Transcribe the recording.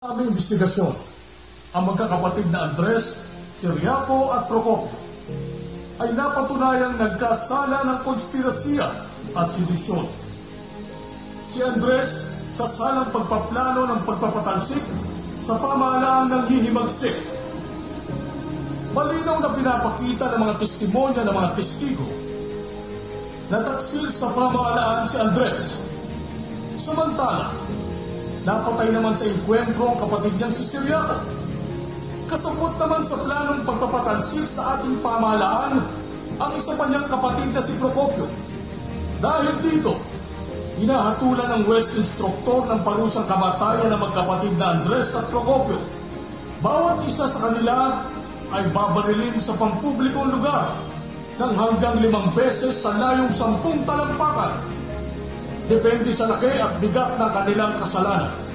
Sa aming investigasyon, ang magkakapatid na Andres, Ciriaco at Procopio ay napatunayang nagkasala ng konspirasya at sedisyon. Si Andres sa salang pagpaplano ng pagpapatalsik sa pamahalaan ng hihimagsik. Malinaw na pinapakita ng mga testimonya ng mga testigo na taksil sa pamahalaan si Andres. Samantala, napatay naman sa enkwentro ang kapatid niyang si Ciriaco. Kasabot naman sa planong pagpapatalsik sa ating pamahalaan ang isa pa niyang kapatid na si Procopio. Dahil dito, hinahatulan ng West Instructor ng parusang kamatayan ng magkapatid na Andres at Procopio. Bawat isa sa kanila ay babarilin sa pampublikong lugar ng hanggang 5 beses sa layong 10 talampakan. Depende sa laki at bigat ng kanilang kasalanan.